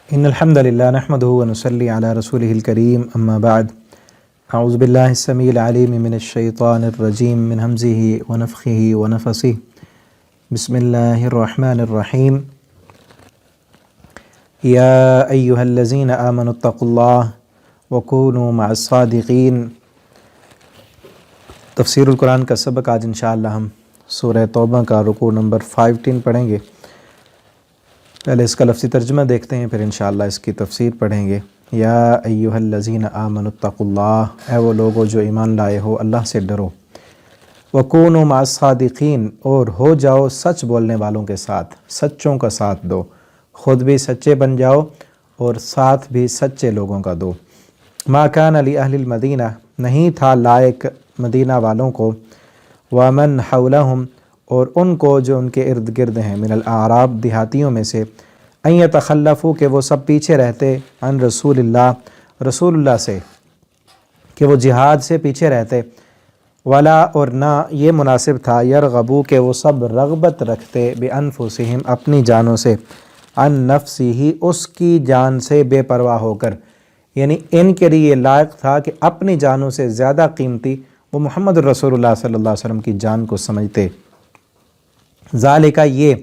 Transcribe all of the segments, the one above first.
ان الحمد للہ نحمده ونصلی علی رسوله الکریم اما بعد اعوذ باللہ السمیع العلیم من الشیطان الرجیم من ہمزه ونفخه ونفثه بسم اللہ الرحمن الرحیم یا ایہا الذین آمنوا اتقوا اللہ وکونوا مع الصادقین۔ تفسیر القرآن کا سبق آج انشاءاللہ ہم سورہ توبہ کا رکوع نمبر 15 پڑھیں گے۔ پہلے اس کا لفظی ترجمہ دیکھتے ہیں، پھر انشاءاللہ اس کی تفسیر پڑھیں گے۔ یا ایہا الذین آمنوا اتقوا اللہ، اے وہ لوگو جو ایمان لائے ہو اللہ سے ڈرو۔ وکونوا مع الصادقین، اور ہو جاؤ سچ بولنے والوں کے ساتھ، سچوں کا ساتھ دو، خود بھی سچے بن جاؤ اور ساتھ بھی سچے لوگوں کا دو۔ ما کان لأہل المدینہ، نہیں تھا لائق مدینہ والوں کو، ومن حولہم، اور ان کو جو ان کے ارد گرد ہیں، من الاعراب، دیہاتیوں میں سے، ان یتخلفوا، کہ وہ سب پیچھے رہتے، عن رسول اللہ سے، کہ وہ جہاد سے پیچھے رہتے، ولا، اور نہ یہ مناسب تھا، یرغبوا، کہ وہ سب رغبت رکھتے، بانفسہم، اپنی جانوں سے، عن نفسہ، اس کی جان سے بے پرواہ ہو کر، یعنی ان کے لیے لائق تھا کہ اپنی جانوں سے زیادہ قیمتی وہ محمد رسول اللہ صلی اللہ علیہ وسلم کی جان کو سمجھتے۔ ذالک، یہ،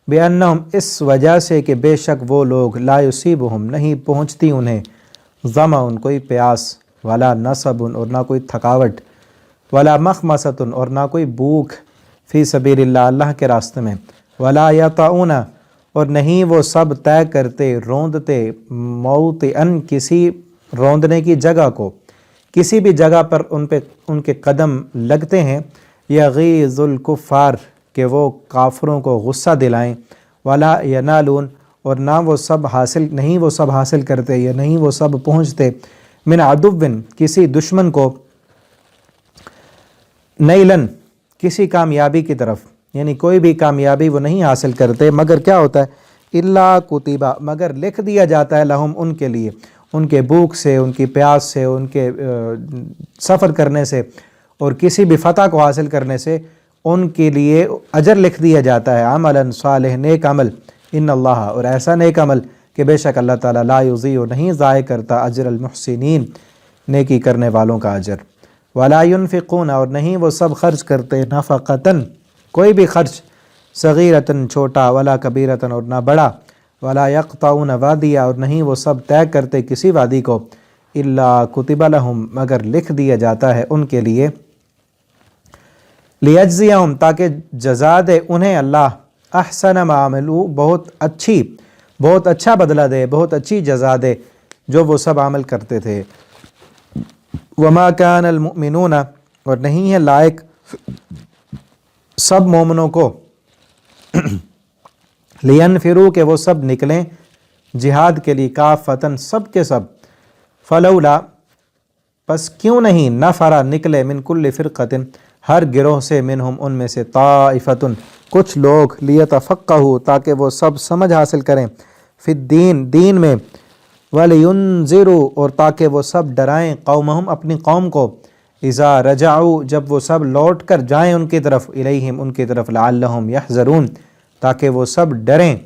بأنہم، اس وجہ سے کہ بے شک وہ لوگ، لا یصیبہم، نہیں پہنچتی انہیں، ظمأ، کوئی پیاس، ولا نصب، اور نہ کوئی تھکاوٹ، ولا مخمصۃ، اور نہ کوئی بھوک، فی سبیل اللہ، اللہ کے راستے میں، ولا یطؤون، اور نہیں وہ سب طے کرتے، روندتے، موطئن، کسی روندنے کی جگہ کو، کسی بھی جگہ پر ان کے قدم لگتے ہیں، یغیظ الکفار، کہ وہ کافروں کو غصہ دلائیں، ولا ینالون، اور نہ وہ سب حاصل کرتے، یا نہیں وہ سب پہنچتے، من عدو، کسی دشمن کو، نیلن، کسی کامیابی کی طرف، یعنی کوئی بھی کامیابی وہ نہیں حاصل کرتے، مگر کیا ہوتا ہے، الا کتبہ، مگر لکھ دیا جاتا ہے، لہم، ان کے لیے، ان کے بھوک سے، ان کی پیاس سے، ان کے سفر کرنے سے، اور کسی بھی فتح کو حاصل کرنے سے ان کے لیے اجر لکھ دیا جاتا ہے، عملا صالح، نیک عمل، ان اللہ، اور ایسا نیک عمل کہ بے شک اللہ تعالیٰ، لا یضیع، نہیں ضائع کرتا، اجر المحسنین، نیکی کرنے والوں کا اجر۔ ولا ینفقون، اور نہیں وہ سب خرچ کرتے، نفقتن، کوئی بھی خرچ، صغیرتن، چھوٹا، ولا کبیرتن، اور نہ بڑا، ولا یقطعون وادیا، اور نہیں وہ سب طے کرتے کسی وادی کو، الا کتب لہم، مگر لکھ دیا جاتا ہے ان کے لیے، لیجزیہم، تاکہ جزا دے انہیں اللہ، احسن ما عملوا، بہت اچھا بدلہ دے، بہت اچھی جزا دے جو وہ سب عمل کرتے تھے۔ وما کان المؤمنون، اور نہیں ہے لائق سب مومنوں کو، لینفروا، کہ وہ سب نکلیں جہاد کے لیے، کافتن، سب کے سب، فلولا، پس کیوں نہیں، نفر، نکلے، من کل فرقۃ، ہر گروہ سے، منہم، ان میں سے، طائفۃ، کچھ لوگ، لیتفقہوا، تاکہ وہ سب سمجھ حاصل کریں، فی الدین، دین میں، ولینذروا، اور تاکہ وہ سب ڈرائیں، قومہم، اپنی قوم کو، اذا رجعوا، جب وہ سب لوٹ کر جائیں ان کی طرف، الیہم، ان کی طرف، لعلہم یحذرون، تاکہ وہ سب ڈریں۔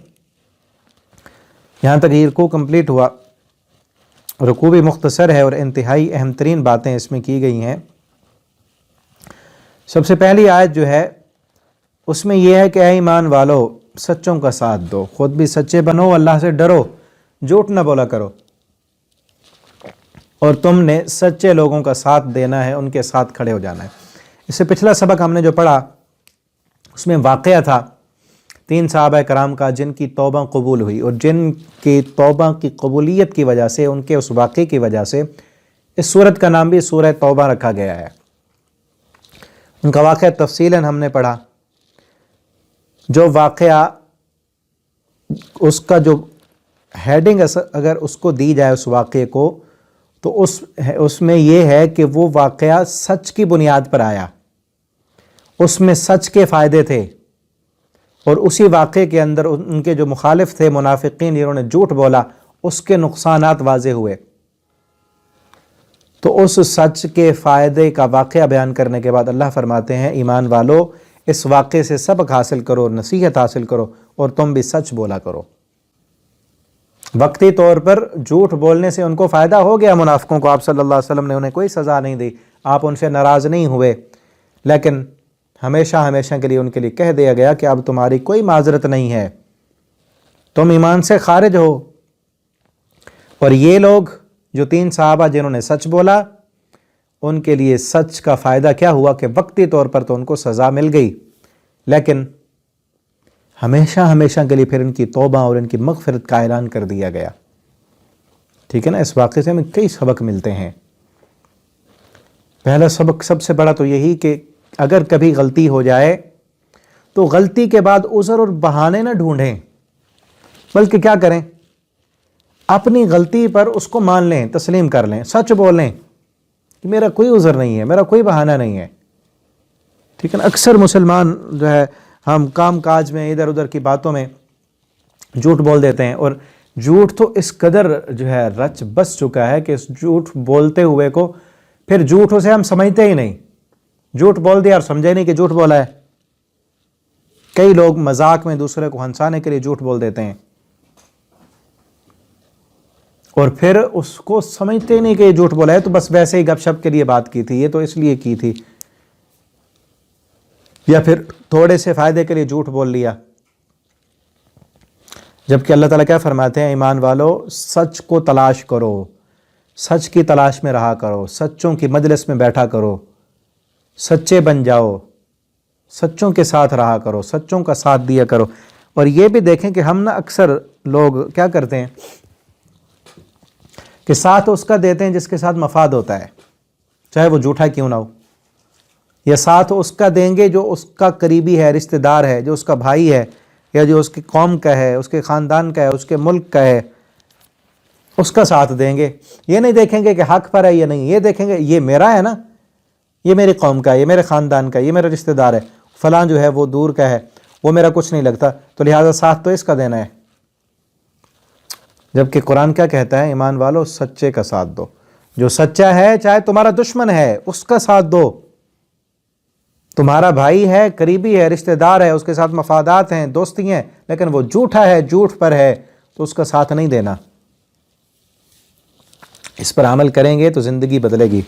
یہاں تک یہ رکوع کمپلیٹ ہوا۔ رکوع بھی مختصر ہے اور انتہائی اہم ترین باتیں اس میں کی گئی ہیں۔ سب سے پہلی آیت جو ہے اس میں یہ ہے کہ اے ایمان والو، سچوں کا ساتھ دو، خود بھی سچے بنو، اللہ سے ڈرو، جھوٹ نہ بولا کرو، اور تم نے سچے لوگوں کا ساتھ دینا ہے، ان کے ساتھ کھڑے ہو جانا ہے۔ اس سے پچھلا سبق ہم نے جو پڑھا اس میں واقعہ تھا 3 صحابہ کرام کا جن کی توبہ قبول ہوئی، اور جن کی توبہ کی قبولیت کی وجہ سے، ان کے اس واقعے کی وجہ سے اس سورت کا نام بھی سورہ توبہ رکھا گیا ہے۔ ان کا واقعہ تفصیلاً ہم نے پڑھا۔ جو واقعہ، اس کا جو ہیڈنگ اگر اس کو دی جائے اس واقعے کو، تو اس میں یہ ہے کہ وہ واقعہ سچ کی بنیاد پر آیا، اس میں سچ کے فائدے تھے، اور اسی واقعے کے اندر ان کے جو مخالف تھے، منافقین، جنہوں نے جھوٹ بولا، اس کے نقصانات واضح ہوئے۔ تو اس سچ کے فائدے کا واقعہ بیان کرنے کے بعد اللہ فرماتے ہیں، ایمان والو، اس واقعے سے سبق حاصل کرو، نصیحت حاصل کرو، اور تم بھی سچ بولا کرو۔ وقتی طور پر جھوٹ بولنے سے ان کو فائدہ ہو گیا منافقوں کو، آپ صلی اللہ علیہ وسلم نے انہیں کوئی سزا نہیں دی، آپ ان سے ناراض نہیں ہوئے، لیکن ہمیشہ ہمیشہ کے لیے ان کے لیے کہہ دیا گیا کہ اب تمہاری کوئی معذرت نہیں ہے، تم ایمان سے خارج ہو۔ اور یہ لوگ جو 3 صحابہ جنہوں نے سچ بولا، ان کے لیے سچ کا فائدہ کیا ہوا کہ وقتی طور پر تو ان کو سزا مل گئی، لیکن ہمیشہ ہمیشہ کے لیے پھر ان کی توبہ اور ان کی مغفرت کا اعلان کر دیا گیا۔ ٹھیک ہے نا، اس واقعے سے ہمیں کئی سبق ملتے ہیں۔ پہلا سبق سب سے بڑا تو یہی کہ اگر کبھی غلطی ہو جائے تو غلطی کے بعد عذر اور بہانے نہ ڈھونڈیں، بلکہ کیا کریں، اپنی غلطی پر اس کو مان لیں، تسلیم کر لیں، سچ بولیں کہ میرا کوئی عذر نہیں ہے، میرا کوئی بہانہ نہیں ہے۔ ٹھیک ہے نا، اکثر مسلمان جو ہے ہم کام کاج میں ادھر ادھر کی باتوں میں جھوٹ بول دیتے ہیں، اور جھوٹ تو اس قدر جو ہے رچ بس چکا ہے کہ اس جھوٹ بولتے ہوئے کو پھر جھوٹ اسے ہم سمجھتے ہی نہیں، جھوٹ بول دیا اور سمجھے نہیں کہ جھوٹ بولا ہے۔ کئی لوگ مذاق میں دوسرے کو ہنسانے کے لیے جھوٹ بول دیتے ہیں اور پھر اس کو سمجھتے نہیں کہ یہ جھوٹ بولا ہے، تو بس ویسے ہی گپ شپ کے لیے بات کی تھی، یہ تو اس لیے کی تھی، یا پھر تھوڑے سے فائدے کے لیے جھوٹ بول لیا۔ جبکہ اللہ تعالیٰ کیا فرماتے ہیں، ایمان والو سچ کو تلاش کرو، سچ کی تلاش میں رہا کرو، سچوں کی مجلس میں بیٹھا کرو، سچے بن جاؤ، سچوں کے ساتھ رہا کرو، سچوں کا ساتھ دیا کرو۔ اور یہ بھی دیکھیں کہ ہم نا اکثر لوگ کیا کرتے ہیں کہ ساتھ اس کا دیتے ہیں جس کے ساتھ مفاد ہوتا ہے، چاہے وہ جھوٹا کیوں نہ ہو، یا ساتھ اس کا دیں گے جو اس کا قریبی ہے، رشتہ دار ہے، جو اس کا بھائی ہے، یا جو اس کی قوم کا ہے، اس کے خاندان کا ہے، اس کے ملک کا ہے، اس کا ساتھ دیں گے۔ یہ نہیں دیکھیں گے کہ حق پر ہے یا نہیں، یہ دیکھیں گے یہ میرا ہے نا، یہ میری قوم کا ہے، یہ میرے خاندان کا ہے، یہ میرا رشتہ دار ہے، فلاں جو ہے وہ دور کا ہے، وہ میرا کچھ نہیں لگتا، تو لہٰذا ساتھ تو اس کا دینا ہے۔ جبکہ قرآن کیا کہتا ہے، ایمان والو سچے کا ساتھ دو، جو سچا ہے چاہے تمہارا دشمن ہے اس کا ساتھ دو، تمہارا بھائی ہے، قریبی ہے، رشتہ دار ہے، اس کے ساتھ مفادات ہیں، دوستی ہیں، لیکن وہ جھوٹا ہے، جھوٹ پر ہے، تو اس کا ساتھ نہیں دینا۔ اس پر عمل کریں گے تو زندگی بدلے گی،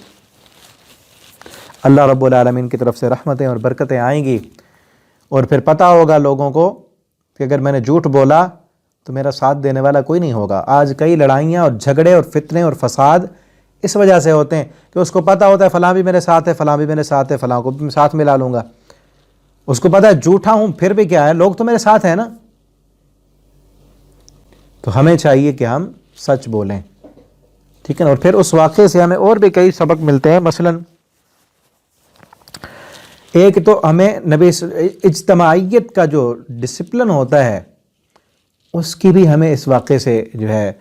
اللہ رب العالمین کی طرف سے رحمتیں اور برکتیں آئیں گی، اور پھر پتہ ہوگا لوگوں کو کہ اگر میں نے جھوٹ بولا تو میرا ساتھ دینے والا کوئی نہیں ہوگا۔ آج کئی لڑائیاں اور جھگڑے اور فتنے اور فساد اس وجہ سے ہوتے ہیں کہ اس کو پتہ ہوتا ہے فلاں بھی میرے ساتھ ہے، فلاں بھی میرے ساتھ ہے، فلاں کو بھی ساتھ ملا لوں گا، اس کو پتہ ہے جھوٹا ہوں پھر بھی کیا ہے، لوگ تو میرے ساتھ ہیں نا۔ تو ہمیں چاہیے کہ ہم سچ بولیں، ٹھیک ہے نا۔ اور پھر اس واقعے سے ہمیں اور بھی کئی سبق ملتے ہیں، مثلاً ایک تو ہمیں نبی اجتماعیت کا جو ڈسپلن ہوتا ہے اس کی بھی ہمیں اس واقعے سے جو ہے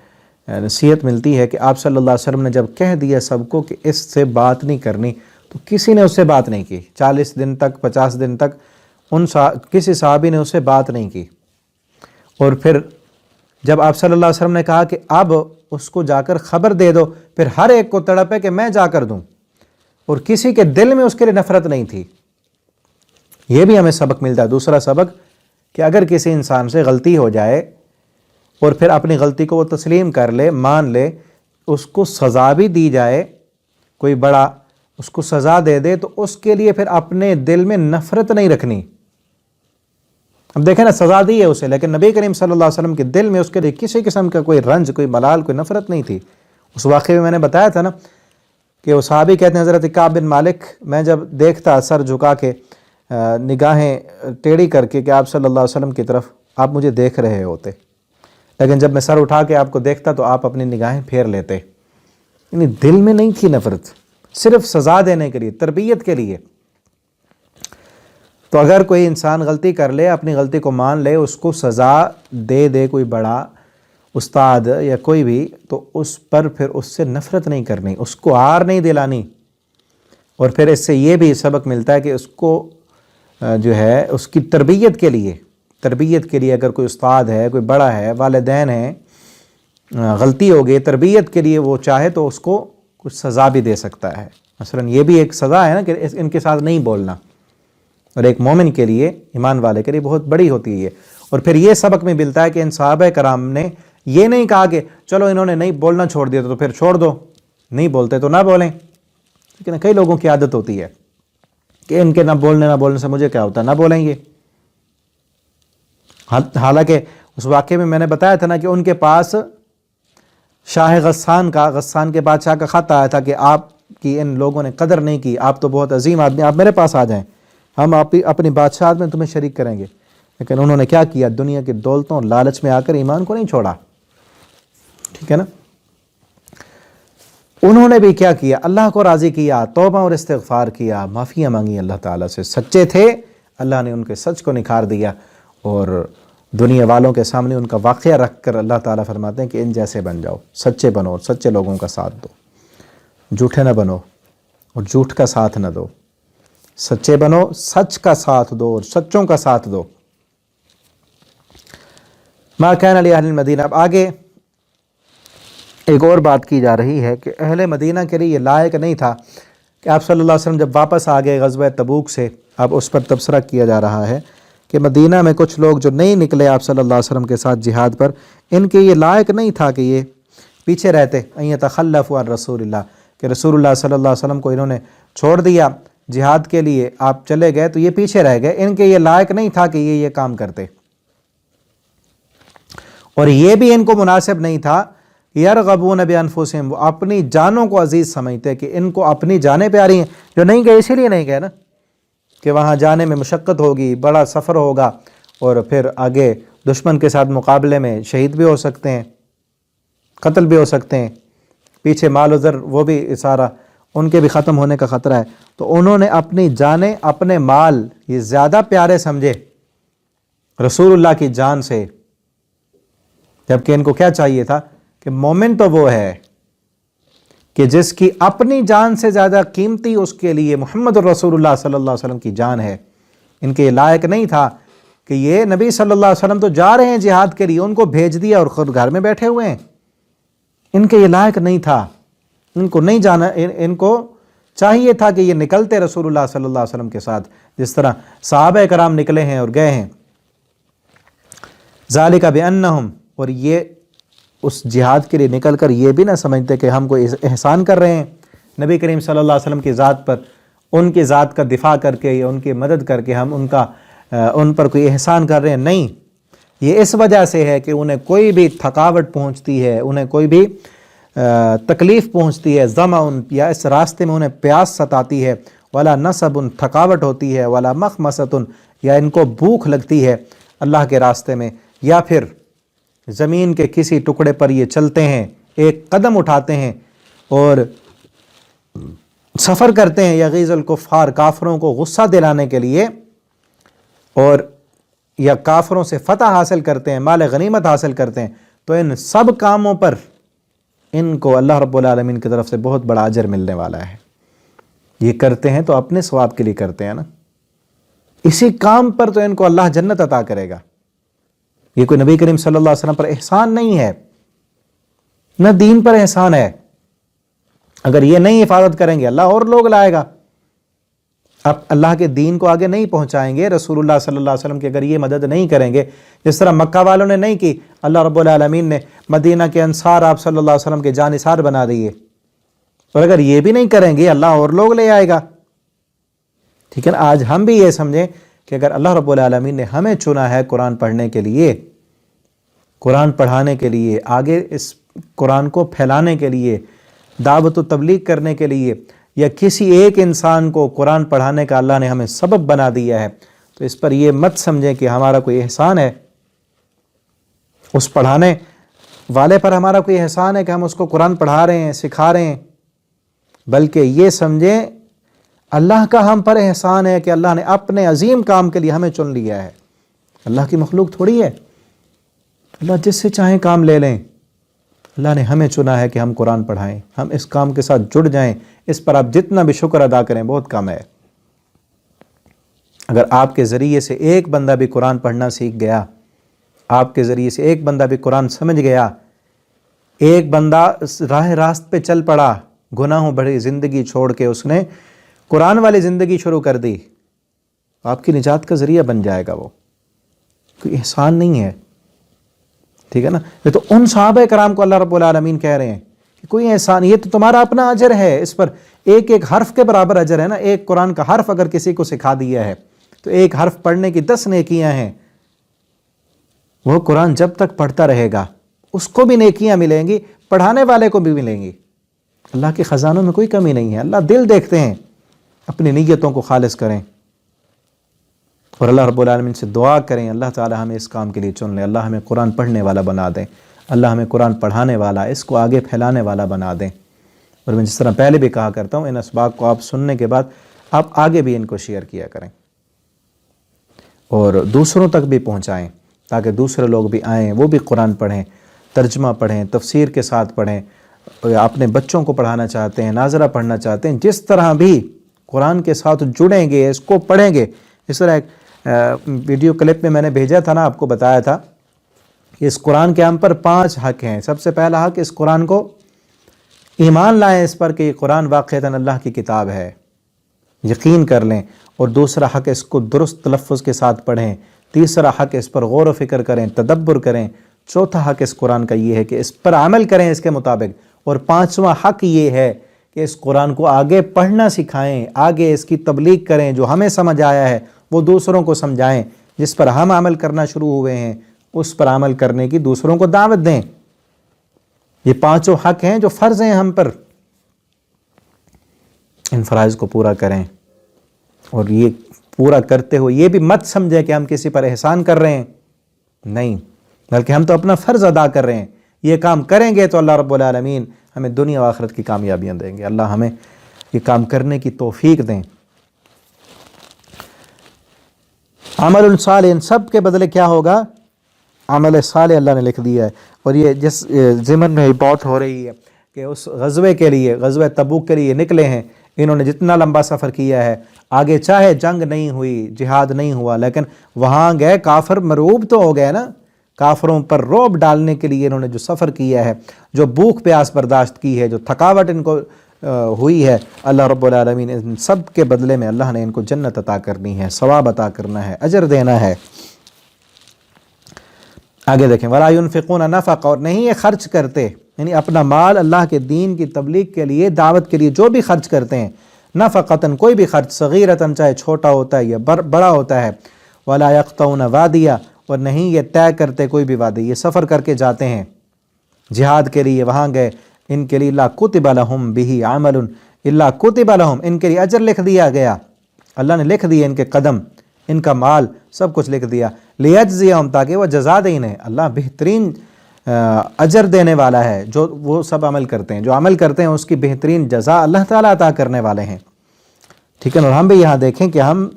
نصیحت ملتی ہے کہ آپ صلی اللہ علیہ وسلم نے جب کہہ دیا سب کو کہ اس سے بات نہیں کرنی، تو کسی نے اس سے بات نہیں کی، 40 دن تک 50 دن تک کسی صحابی نے اس سے بات نہیں کی۔ اور پھر جب آپ صلی اللہ علیہ وسلم نے کہا کہ اب اس کو جا کر خبر دے دو، پھر ہر ایک کو تڑپے کہ میں جا کر دوں، اور کسی کے دل میں اس کے لیے نفرت نہیں تھی۔ یہ بھی ہمیں سبق ملتا ہے۔ دوسرا سبق کہ اگر کسی انسان سے غلطی ہو جائے اور پھر اپنی غلطی کو وہ تسلیم کر لے، مان لے، اس کو سزا بھی دی جائے، کوئی بڑا اس کو سزا دے دے، تو اس کے لیے پھر اپنے دل میں نفرت نہیں رکھنی۔ اب دیکھیں نا، سزا دی ہے اسے، لیکن نبی کریم صلی اللہ علیہ وسلم کے دل میں اس کے لیے کسی قسم کا کوئی رنج، کوئی ملال، کوئی نفرت نہیں تھی۔ اس واقعے میں نے بتایا تھا نا کہ وہ صحابی کہتے ہیں حضرت کعب بن مالک، میں جب دیکھتا سر جھکا کے، نگاہیں ٹیڑھی کر کے کہ آپ صلی اللہ علیہ وسلم کی طرف آپ مجھے دیکھ رہے ہوتے، لیکن جب میں سر اٹھا کے آپ کو دیکھتا تو آپ اپنی نگاہیں پھیر لیتے۔ یعنی دل میں نہیں تھی نفرت، صرف سزا دینے کے لیے، تربیت کے لیے۔ تو اگر کوئی انسان غلطی کر لے، اپنی غلطی کو مان لے، اس کو سزا دے دے کوئی بڑا استاد یا کوئی بھی، تو اس پر پھر اس سے نفرت نہیں کرنی، اس کو آر نہیں دلانی۔ اور پھر اس سے یہ بھی سبق ملتا ہے کہ اس کو جو ہے اس کی تربیت کے لیے اگر کوئی استاد ہے، کوئی بڑا ہے، والدین ہیں، غلطی ہو گئی، تربیت کے لیے وہ چاہے تو اس کو کچھ سزا بھی دے سکتا ہے۔ مثلا یہ بھی ایک سزا ہے نا کہ ان کے ساتھ نہیں بولنا، اور ایک مومن کے لیے، ایمان والے کے لیے بہت بڑی ہوتی ہے۔ اور پھر یہ سبق میں ملتا ہے کہ ان صحابہ کرام نے یہ نہیں کہا کہ چلو انہوں نے نہیں بولنا چھوڑ دیا تو پھر چھوڑ دو، نہیں بولتے تو نہ بولیں. لیکن کئی لوگوں کی عادت ہوتی ہے کہ ان کے نہ بولنے سے مجھے کیا ہوتا ہے، نہ بولیں گے. حالانکہ اس واقعے میں نے بتایا تھا نا کہ ان کے پاس شاہ غسان کے بادشاہ کا خط آیا تھا کہ آپ کی ان لوگوں نے قدر نہیں کی، آپ تو بہت عظیم آدمی، آپ میرے پاس آ جائیں، ہم اپنی بادشاہت میں تمہیں شریک کریں گے. لیکن انہوں نے کیا کیا، دنیا کی دولتوں اور لالچ میں آ کر ایمان کو نہیں چھوڑا. ٹھیک ہے نا. انہوں نے بھی کیا کیا، اللہ کو راضی کیا، توبہ اور استغفار کیا، معافیاں مانگی اللہ تعالیٰ سے، سچے تھے، اللہ نے ان کے سچ کو نکھار دیا. اور دنیا والوں کے سامنے ان کا واقعہ رکھ کر اللہ تعالیٰ فرماتے ہیں کہ ان جیسے بن جاؤ، سچے بنو اور سچے لوگوں کا ساتھ دو، جھوٹے نہ بنو اور جھوٹ کا ساتھ نہ دو. سچے بنو، سچ کا ساتھ دو اور سچوں کا ساتھ دو. ما کان لأہل المدینہ. اب آگے ایک اور بات کی جا رہی ہے کہ اہل مدینہ کے لیے یہ لائق نہیں تھا کہ آپ صلی اللہ علیہ وسلم جب واپس آ گئے غزوہ تبوک سے، اب اس پر تبصرہ کیا جا رہا ہے کہ مدینہ میں کچھ لوگ جو نہیں نکلے آپ صلی اللہ علیہ وسلم کے ساتھ جہاد پر، ان کے یہ لائق نہیں تھا کہ یہ پیچھے رہتے، ان یتخلفوا عن رسول اللہ، کہ رسول اللہ صلی اللہ علیہ وسلم کو انہوں نے چھوڑ دیا جہاد کے لیے، آپ چلے گئے تو یہ پیچھے رہ گئے. ان کے یہ لائق نہیں تھا کہ یہ کام کرتے، اور یہ بھی ان کو مناسب نہیں تھا. یرغبون بانفسہم، وہ اپنی جانوں کو عزیز سمجھتے کہ ان کو اپنی جانیں پیاری ہیں. جو نہیں گئے اسی لیے نہیں گئے نا کہ وہاں جانے میں مشقت ہوگی، بڑا سفر ہوگا، اور پھر آگے دشمن کے ساتھ مقابلے میں شہید بھی ہو سکتے ہیں، قتل بھی ہو سکتے ہیں، پیچھے مال و زر وہ بھی سارا ان کے بھی ختم ہونے کا خطرہ ہے. تو انہوں نے اپنی جانیں، اپنے مال یہ زیادہ پیارے سمجھے رسول اللہ کی جان سے، جبکہ ان کو کیا چاہیے تھا کہ مومن تو وہ ہے کہ جس کی اپنی جان سے زیادہ قیمتی اس کے لیے محمد الرسول اللہ صلی اللہ علیہ وسلم کی جان ہے. ان کے لائق نہیں تھا کہ یہ نبی صلی اللہ علیہ وسلم تو جا رہے ہیں جہاد کے لیے، ان کو بھیج دیا اور خود گھر میں بیٹھے ہوئے ہیں. ان کے یہ لائق نہیں تھا، ان کو نہیں جانا. ان کو چاہیے تھا کہ یہ نکلتے رسول اللہ صلی اللہ علیہ وسلم کے ساتھ، جس طرح صحابہ کرام نکلے ہیں اور گئے ہیں. ذالک بانہم، اور یہ اس جہاد کے لیے نکل کر یہ بھی نہ سمجھتے کہ ہم کوئی احسان کر رہے ہیں نبی کریم صلی اللہ علیہ وسلم کی ذات پر، ان کی ذات کا دفاع کر کے یا ان کی مدد کر کے ہم ان پر کوئی احسان کر رہے ہیں. نہیں، یہ اس وجہ سے ہے کہ انہیں کوئی بھی تھکاوٹ پہنچتی ہے، انہیں کوئی بھی تکلیف پہنچتی ہے، ظمأ، یا اس راستے میں انہیں پیاس ستاتی ہے، ولا نصب، تھکاوٹ ہوتی ہے، ولا مخمصۃ، یا ان کو بھوک لگتی ہے اللہ کے راستے میں، یا پھر زمین کے کسی ٹکڑے پر یہ چلتے ہیں، ایک قدم اٹھاتے ہیں اور سفر کرتے ہیں یغیظ الکفار، کافروں کو غصہ دلانے کے لیے، اور یا کافروں سے فتح حاصل کرتے ہیں، مال غنیمت حاصل کرتے ہیں. تو ان سب کاموں پر ان کو اللہ رب العالمین کی طرف سے بہت بڑا اجر ملنے والا ہے. یہ کرتے ہیں تو اپنے ثواب کے لیے کرتے ہیں نا، اسی کام پر تو ان کو اللہ جنت عطا کرے گا. یہ کوئی نبی کریم صلی اللہ علیہ وسلم پر احسان نہیں ہے، نہ دین پر احسان ہے. اگر یہ نہیں حفاظت کریں گے اللہ اور لوگ لائے گا. اب اللہ کے دین کو آگے نہیں پہنچائیں گے رسول اللہ صلی اللہ علیہ وسلم کی اگر یہ مدد نہیں کریں گے، جس طرح مکہ والوں نے نہیں کی، اللہ رب العالمین نے مدینہ کے انصار آپ صلی اللہ علیہ وسلم کے جانثار بنا دیے. اور اگر یہ بھی نہیں کریں گے اللہ اور لوگ لے آئے گا. ٹھیک ہے نا. آج ہم بھی یہ سمجھیں کہ اگر اللہ رب العالمین نے ہمیں چنا ہے قرآن پڑھنے کے لیے، قرآن پڑھانے کے لیے، آگے اس قرآن کو پھیلانے کے لیے، دعوت و تبلیغ کرنے کے لیے، یا کسی ایک انسان کو قرآن پڑھانے کا اللہ نے ہمیں سبب بنا دیا ہے، تو اس پر یہ مت سمجھیں کہ ہمارا کوئی احسان ہے، اس پڑھانے والے پر ہمارا کوئی احسان ہے کہ ہم اس کو قرآن پڑھا رہے ہیں، سکھا رہے ہیں. بلکہ یہ سمجھیں اللہ کا ہم پر احسان ہے کہ اللہ نے اپنے عظیم کام کے لیے ہمیں چن لیا ہے. اللہ کی مخلوق تھوڑی ہے، اللہ جس سے چاہیں کام لے لیں. اللہ نے ہمیں چنا ہے کہ ہم قرآن پڑھائیں، ہم اس کام کے ساتھ جڑ جائیں. اس پر آپ جتنا بھی شکر ادا کریں بہت کم ہے. اگر آپ کے ذریعے سے ایک بندہ بھی قرآن پڑھنا سیکھ گیا، آپ کے ذریعے سے ایک بندہ بھی قرآن سمجھ گیا، ایک بندہ راہ راست پہ چل پڑا، گناہوں بھری زندگی چھوڑ کے اس نے قرآن والی زندگی شروع کر دی، آپ کی نجات کا ذریعہ بن جائے گا. وہ کوئی احسان نہیں ہے. ٹھیک ہے نا. یہ تو ان صحابہ کرام کو اللہ رب العالمین کہہ رہے ہیں کہ کوئی احسان، یہ تو تمہارا اپنا اجر ہے، اس پر ایک ایک حرف کے برابر اجر ہے نا. ایک قرآن کا حرف اگر کسی کو سکھا دیا ہے تو ایک حرف پڑھنے کی 10 نیکیاں ہیں. وہ قرآن جب تک پڑھتا رہے گا اس کو بھی نیکیاں ملیں گی، پڑھانے والے کو بھی ملیں گی. اللہ کے خزانوں میں کوئی کمی نہیں ہے. اللہ دل دیکھتے ہیں، اپنی نیتوں کو خالص کریں اور اللہ رب العالمین سے دعا کریں اللہ تعالی ہمیں اس کام کے لیے چن لیں. اللہ ہمیں قرآن پڑھنے والا بنا دیں، اللہ ہمیں قرآن پڑھانے والا، اس کو آگے پھیلانے والا بنا دیں. اور میں جس طرح پہلے بھی کہا کرتا ہوں، ان اسباق کو آپ سننے کے بعد آپ آگے بھی ان کو شیئر کیا کریں اور دوسروں تک بھی پہنچائیں تاکہ دوسرے لوگ بھی آئیں، وہ بھی قرآن پڑھیں، ترجمہ پڑھیں، تفسیر کے ساتھ پڑھیں. اپنے بچوں کو پڑھانا چاہتے ہیں، ناظرہ پڑھنا چاہتے ہیں، جس طرح بھی قرآن کے ساتھ جڑیں گے، اس کو پڑھیں گے. اس طرح ایک ویڈیو کلپ میں نے بھیجا تھا نا، آپ کو بتایا تھا کہ اس قرآن کے ہم پر 5 حق ہیں. سب سے پہلا حق، اس قرآن کو ایمان لائیں اس پر کہ یہ قرآن واقعتاً اللہ کی کتاب ہے، یقین کر لیں. اور دوسرا حق، اس کو درست تلفظ کے ساتھ پڑھیں. تیسرا حق، اس پر غور و فکر کریں، تدبر کریں. چوتھا حق اس قرآن کا یہ ہے کہ اس پر عمل کریں اس کے مطابق. اور 5واں حق یہ ہے کہ اس قرآن کو آگے پڑھنا سکھائیں، آگے اس کی تبلیغ کریں. جو ہمیں سمجھ آیا ہے وہ دوسروں کو سمجھائیں، جس پر ہم عمل کرنا شروع ہوئے ہیں اس پر عمل کرنے کی دوسروں کو دعوت دیں. یہ 5 حق ہیں جو فرض ہیں ہم پر. ان فرائض کو پورا کریں اور یہ پورا کرتے ہوئے یہ بھی مت سمجھیں کہ ہم کسی پر احسان کر رہے ہیں، نہیں، بلکہ ہم تو اپنا فرض ادا کر رہے ہیں. یہ کام کریں گے تو اللہ رب العالمین ہمیں دنیا و آخرت کی کامیابیاں دیں گے. اللہ ہمیں یہ کام کرنے کی توفیق دیں. عمل صالح، ان سب کے بدلے کیا ہوگا؟ عمل صالح اللہ نے لکھ دیا ہے. اور یہ جس ضمن میں بات ہو رہی ہے کہ اس غزوے کے لیے، غزوہ تبوک کے لیے نکلے ہیں، انہوں نے جتنا لمبا سفر کیا ہے، آگے چاہے جنگ نہیں ہوئی، جہاد نہیں ہوا، لیکن وہاں گئے کافر مرعوب تو ہو گئے نا. کافروں پر رعب ڈالنے کے لیے انہوں نے جو سفر کیا ہے، جو بھوک پیاس برداشت کی ہے، جو تھکاوٹ ان کو ہوئی ہے، اللہ رب العالمین ان سب کے بدلے میں اللہ نے ان کو جنت عطا کرنی ہے، ثواب عطا کرنا ہے، اجر دینا ہے. آگے دیکھیں، وَلَا يُنْفِقُونَ نَفَقًا، اور نہیں یہ خرچ کرتے، یعنی اپنا مال اللہ کے دین کی تبلیغ کے لیے، دعوت کے لیے جو بھی خرچ کرتے ہیں، نفقتاً کوئی بھی خرچ، صغیرتاً چاہے چھوٹا ہوتا ہے یا بڑا ہوتا ہے، وَلَا يَقْطَعُونَ وَادِيًا، اور نہیں یہ طے کرتے کوئی بھی وادی، یہ سفر کر کے جاتے ہیں جہاد کے لیے، وہاں گئے، ان کے لیے الا کتب لہم بہ عمل، الا کتب لہم، ان کے لیے اجر لکھ دیا گیا، اللہ نے لکھ دیا ان کے قدم، ان کا مال، سب کچھ لکھ دیا. لیجزیہم، تاکہ وہ جزا دیں انہیں. اللہ بہترین اجر دینے والا ہے جو وہ سب عمل کرتے ہیں، جو عمل کرتے ہیں اس کی بہترین جزا اللہ تعالیٰ عطا کرنے والے ہیں. ٹھیک ہے. اور ہم بھی یہاں دیکھیں کہ ہم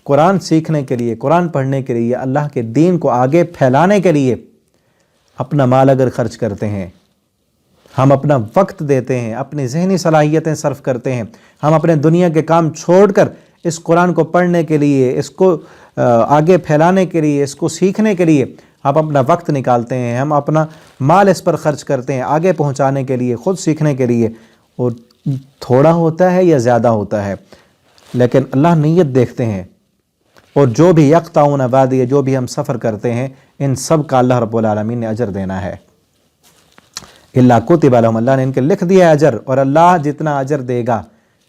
قرآن سیکھنے کے لیے، قرآن پڑھنے کے لیے، اللہ کے دین کو آگے پھیلانے کے لیے اپنا مال اگر خرچ کرتے ہیں، ہم اپنا وقت دیتے ہیں، اپنی ذہنی صلاحیتیں صرف کرتے ہیں، ہم اپنے دنیا کے کام چھوڑ کر اس قرآن کو پڑھنے کے لیے، اس کو آگے پھیلانے کے لیے، اس کو سیکھنے کے لیے ہم اپنا وقت نکالتے ہیں، ہم اپنا مال اس پر خرچ کرتے ہیں آگے پہنچانے کے لیے، خود سیکھنے کے لیے. اور تھوڑا ہوتا ہے یا زیادہ ہوتا ہے، لیکن اللہ نیت دیکھتے ہیں. اور جو بھی یقطعون وادی، جو بھی ہم سفر کرتے ہیں، ان سب کا اللہ رب العالمین نے اجر دینا ہے. الا کتب لہم، اللہ نے ان کے لکھ دیا اجر، اور اللہ جتنا اجر دے گا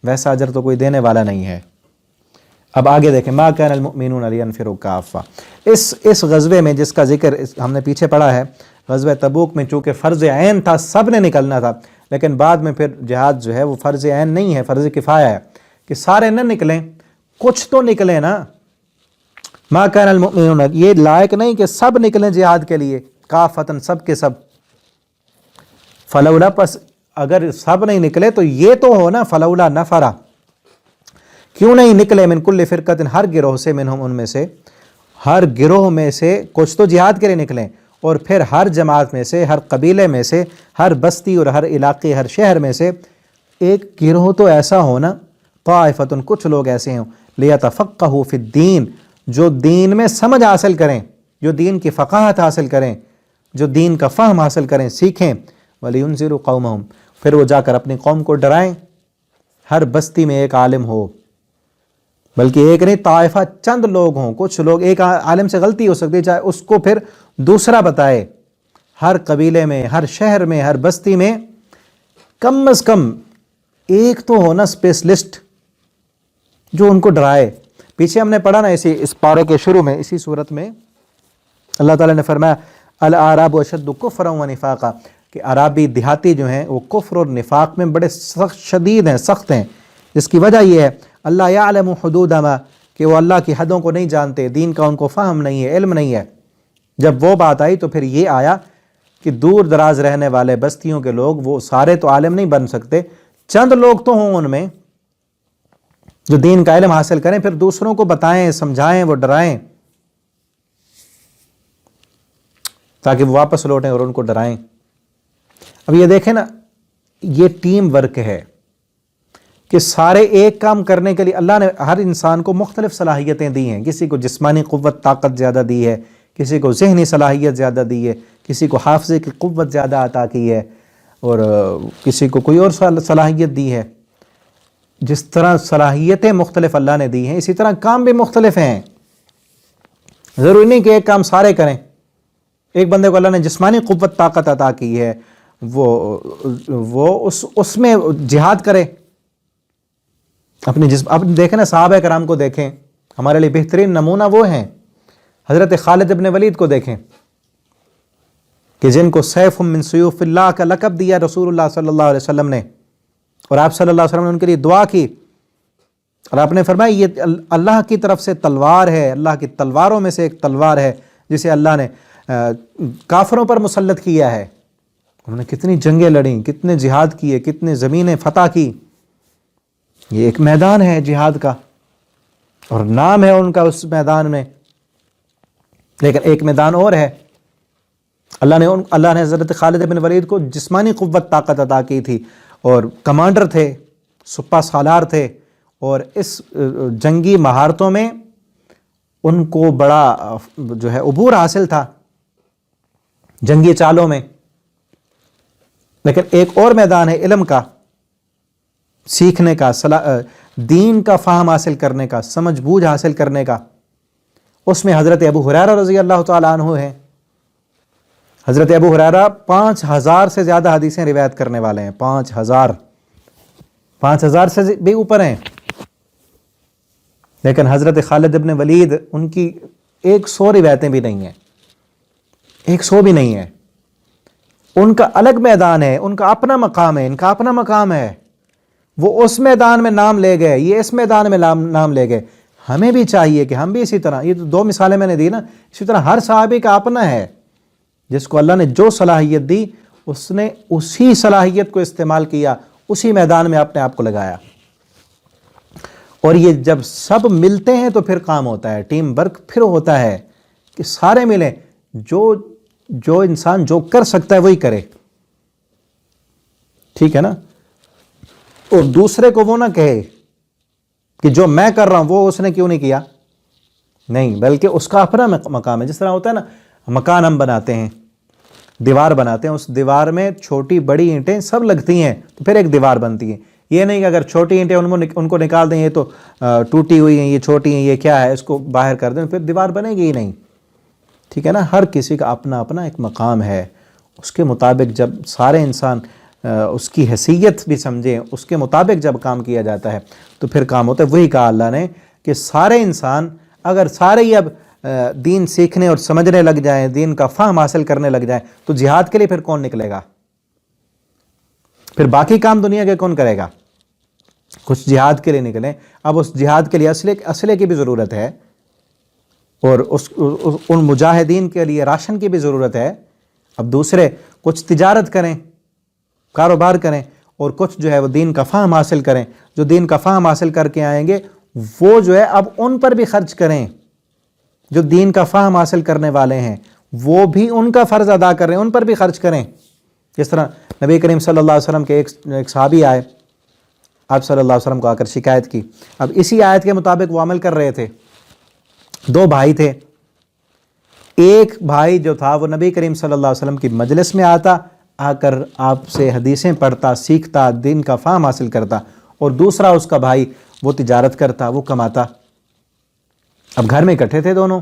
ویسا اجر تو کوئی دینے والا نہیں ہے. اب آگے دیکھیں، ما کان المؤمنون لینفروا کافہ، اس غزوے میں جس کا ذکر ہم نے پیچھے پڑھا ہے، غزوہ تبوک میں چونکہ فرض عین تھا، سب نے نکلنا تھا، لیکن بعد میں پھر جہاد جو ہے وہ فرض عین نہیں ہے، فرض کفایہ ہے کہ سارے نہ نکلیں، کچھ تو نکلیں نا. ما کان المؤمنون، یہ لائق نہیں کہ سب نکلیں جہاد کے لیے کافتاً، سب کے سب. فلولا، پس اگر سب نہیں نکلے تو یہ تو ہو نا، فلولا نفرا، کیوں نہیں نکلے، من کل فرقۃ، ہر گروہ سے، منہم، ان میں سے، ہر گروہ میں سے کچھ تو جہاد کے لیے نکلیں، اور پھر ہر جماعت میں سے، ہر قبیلے میں سے، ہر بستی اور ہر علاقے، ہر شہر میں سے ایک گروہ تو ایسا ہونا، طائفۃ، کچھ لوگ ایسے ہوں، لیتفقہوا فی الدین، جو دین میں سمجھ حاصل کریں، جو دین کی فقاہت حاصل کریں، جو دین کا فہم حاصل کریں، سیکھیں. وَلِيُنذِرُوا قَوْمَهُمْ، پھر وہ جا کر اپنی قوم کو ڈرائیں. ہر بستی میں ایک عالم ہو، بلکہ ایک نہیں، طائفہ، چند لوگ ہوں، کچھ لوگ، ایک عالم سے غلطی ہو سکتی ہے، چاہے اس کو پھر دوسرا بتائے. ہر قبیلے میں، ہر شہر میں، ہر بستی میں کم از کم ایک تو ہونا اسپیشلسٹ جو ان کو ڈرائے۔ پیچھے ہم نے پڑھا نا اس پارے کے شروع میں، اسی صورت میں اللہ تعالیٰ نے فرمایا الاعراب اشد کفرا و نفاقا، کہ عرابی دیہاتی جو ہیں وہ کفر اور نفاق میں بڑے شدید ہیں، سخت ہیں۔ جس کی وجہ یہ ہے اللہ یعلم حدود ما، کہ وہ اللہ کی حدوں کو نہیں جانتے، دین کا ان کو فہم نہیں ہے، علم نہیں ہے۔ جب وہ بات آئی تو پھر یہ آیا کہ دور دراز رہنے والے بستیوں کے لوگ، وہ سارے تو عالم نہیں بن سکتے، چند لوگ تو ہوں ان میں جو دین کا علم حاصل کریں، پھر دوسروں کو بتائیں، سمجھائیں، وہ ڈرائیں، تاکہ وہ واپس لوٹیں اور ان کو ڈرائیں۔ اب یہ دیکھیں نا، یہ ٹیم ورک ہے کہ سارے ایک کام کرنے کے لیے اللہ نے ہر انسان کو مختلف صلاحیتیں دی ہیں۔ کسی کو جسمانی قوت طاقت زیادہ دی ہے، کسی کو ذہنی صلاحیت زیادہ دی ہے، کسی کو حافظے کی قوت زیادہ عطا کی ہے، اور کسی کو کوئی اور صلاحیت دی ہے۔ جس طرح صلاحیتیں مختلف اللہ نے دی ہیں، اسی طرح کام بھی مختلف ہیں۔ ضروری نہیں کہ ایک کام سارے کریں۔ ایک بندے کو اللہ نے جسمانی قوت طاقت عطا کی ہے، وہ اس میں جہاد کرے اپنی جسم۔ اب دیکھیں نا، صحابہ کرام کو دیکھیں، ہمارے لیے بہترین نمونہ وہ ہیں۔ حضرت خالد ابن ولید کو دیکھیں کہ جن کو سیف من سیوف اللہ کا لقب دیا رسول اللہ صلی اللہ علیہ وسلم نے، اور آپ صلی اللہ علیہ وسلم نے ان کے لیے دعا کی، اور آپ نے فرمایا یہ اللہ کی طرف سے تلوار ہے، اللہ کی تلواروں میں سے ایک تلوار ہے جسے اللہ نے کافروں پر مسلط کیا ہے۔ انہوں نے کتنی جنگیں لڑیں، کتنے جہاد کیے، کتنے زمینیں فتح کی۔ یہ ایک میدان ہے جہاد کا، اور نام ہے ان کا اس میدان میں، لیکن ایک میدان اور ہے۔ اللہ نے حضرت خالد بن ولید کو جسمانی قوت طاقت عطا کی تھی، اور کمانڈر تھے، سپہ سالار تھے، اور اس جنگی مہارتوں میں ان کو بڑا جو ہے عبور حاصل تھا جنگی چالوں میں۔ لیکن ایک اور میدان ہے علم کا، سیکھنے کا، دین کا فہم حاصل کرنے کا، سمجھ بوجھ حاصل کرنے کا۔ اس میں حضرت ابو ہریرہ رضی اللہ تعالیٰ عنہ ہیں۔ حضرت ابو ہریرہ 5000 سے زیادہ حدیثیں روایت کرنے والے ہیں، 5000 سے بھی اوپر ہیں۔ لیکن حضرت خالد ابن ولید، ان کی 100 روایتیں بھی نہیں ہیں، 100 بھی نہیں ہیں۔ ان کا الگ میدان ہے، ان کا اپنا مقام ہے، ان کا اپنا مقام ہے۔ وہ اس میدان میں نام لے گئے، یہ اس میدان میں نام لے گئے۔ ہمیں بھی چاہیے کہ ہم بھی اسی طرح، یہ تو 2 مثالیں میں نے دی نا، اسی طرح ہر صحابی کا اپنا ہے۔ جس کو اللہ نے جو صلاحیت دی، اس نے اسی صلاحیت کو استعمال کیا، اسی میدان میں اپنے آپ کو لگایا۔ اور یہ جب سب ملتے ہیں تو پھر کام ہوتا ہے، ٹیم ورک پھر ہوتا ہے کہ سارے ملیں، جو انسان جو کر سکتا ہے وہی کرے، ٹھیک ہے نا؟ اور دوسرے کو وہ نہ کہے کہ جو میں کر رہا ہوں وہ اس نے کیوں نہیں کیا، نہیں، بلکہ اس کا اپنا مقام ہے۔ جس طرح ہوتا ہے نا، مکان ہم بناتے ہیں، دیوار بناتے ہیں، اس دیوار میں چھوٹی بڑی اینٹیں سب لگتی ہیں تو پھر ایک دیوار بنتی ہے۔ یہ نہیں کہ اگر چھوٹی اینٹیں ان کو نکال دیں، یہ تو ٹوٹی ہوئی ہیں، یہ چھوٹی ہیں، یہ کیا ہے، اس کو باہر کر دیں، پھر دیوار بنے گی ہی نہیں، ٹھیک ہے نا؟ ہر کسی کا اپنا اپنا ایک مقام ہے، اس کے مطابق جب سارے انسان اس کی حیثیت بھی سمجھیں، اس کے مطابق جب کام کیا جاتا ہے تو پھر کام ہوتا ہے۔ وہی کہا اللہ نے کہ سارے انسان اگر سارے ہی اب دین سیکھنے اور سمجھنے لگ جائیں، دین کا فہم حاصل کرنے لگ جائیں، تو جہاد کے لیے پھر کون نکلے گا؟ پھر باقی کام دنیا کے کون کرے گا؟ کچھ جہاد کے لیے نکلیں۔ اب اس جہاد کے لیے اسلحے کی بھی ضرورت ہے، اور ان مجاہدین کے لیے راشن کی بھی ضرورت ہے۔ اب دوسرے کچھ تجارت کریں، کاروبار کریں، اور کچھ جو ہے وہ دین کا فہم حاصل کریں۔ جو دین کا فہم حاصل کر کے آئیں گے وہ جو ہے اب ان پر بھی خرچ کریں۔ جو دین کا فہم حاصل کرنے والے ہیں وہ بھی ان کا فرض ادا کر رہے ہیں، ان پر بھی خرچ کریں۔ جس طرح نبی کریم صلی اللہ علیہ وسلم کے ایک صحابی آئے، آپ صلی اللہ علیہ وسلم کو آ کر شکایت کی۔ اب اسی آیت کے مطابق وہ عمل کر رہے تھے۔ 2 بھائی تھے، ایک بھائی جو تھا وہ نبی کریم صلی اللہ علیہ وسلم کی مجلس میں آ کر آپ سے حدیثیں پڑھتا، سیکھتا، دین کا فہم حاصل کرتا، اور دوسرا اس کا بھائی وہ تجارت کرتا، وہ کماتا۔ اب گھر میں اکٹھے تھے دونوں۔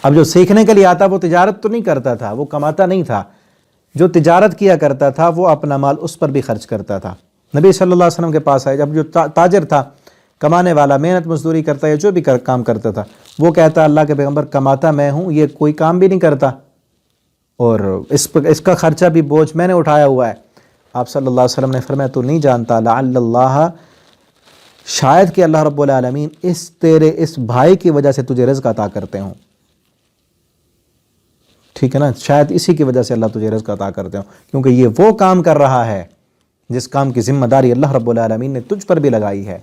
اب جو سیکھنے کے لیے آتا وہ تجارت تو نہیں کرتا تھا، وہ کماتا نہیں تھا، جو تجارت کیا کرتا تھا وہ اپنا مال اس پر بھی خرچ کرتا تھا۔ نبی صلی اللہ علیہ وسلم کے پاس آئے، جب جو تاجر تھا، کمانے والا، محنت مزدوری کرتا ہے، جو بھی کام کرتا تھا، وہ کہتا اللہ کے پیغمبر کماتا میں ہوں، یہ کوئی کام بھی نہیں کرتا اور اس کا خرچہ بھی بوجھ میں نے اٹھایا ہوا ہے۔ آپ صلی اللہ علیہ وسلم نے فرمایا تو نہیں جانتا، لعل اللہ، شاید کہ اللہ رب العالمین تیرے اس بھائی کی وجہ سے تجھے رزق عطا کرتے ہوں، ٹھیک ہے نا، شاید اسی کی وجہ سے اللہ تجھے رزق عطا کرتے ہوں، کیونکہ یہ وہ کام کر رہا ہے جس کام کی ذمہ داری اللہ رب العالمین نے تجھ پر بھی لگائی ہے،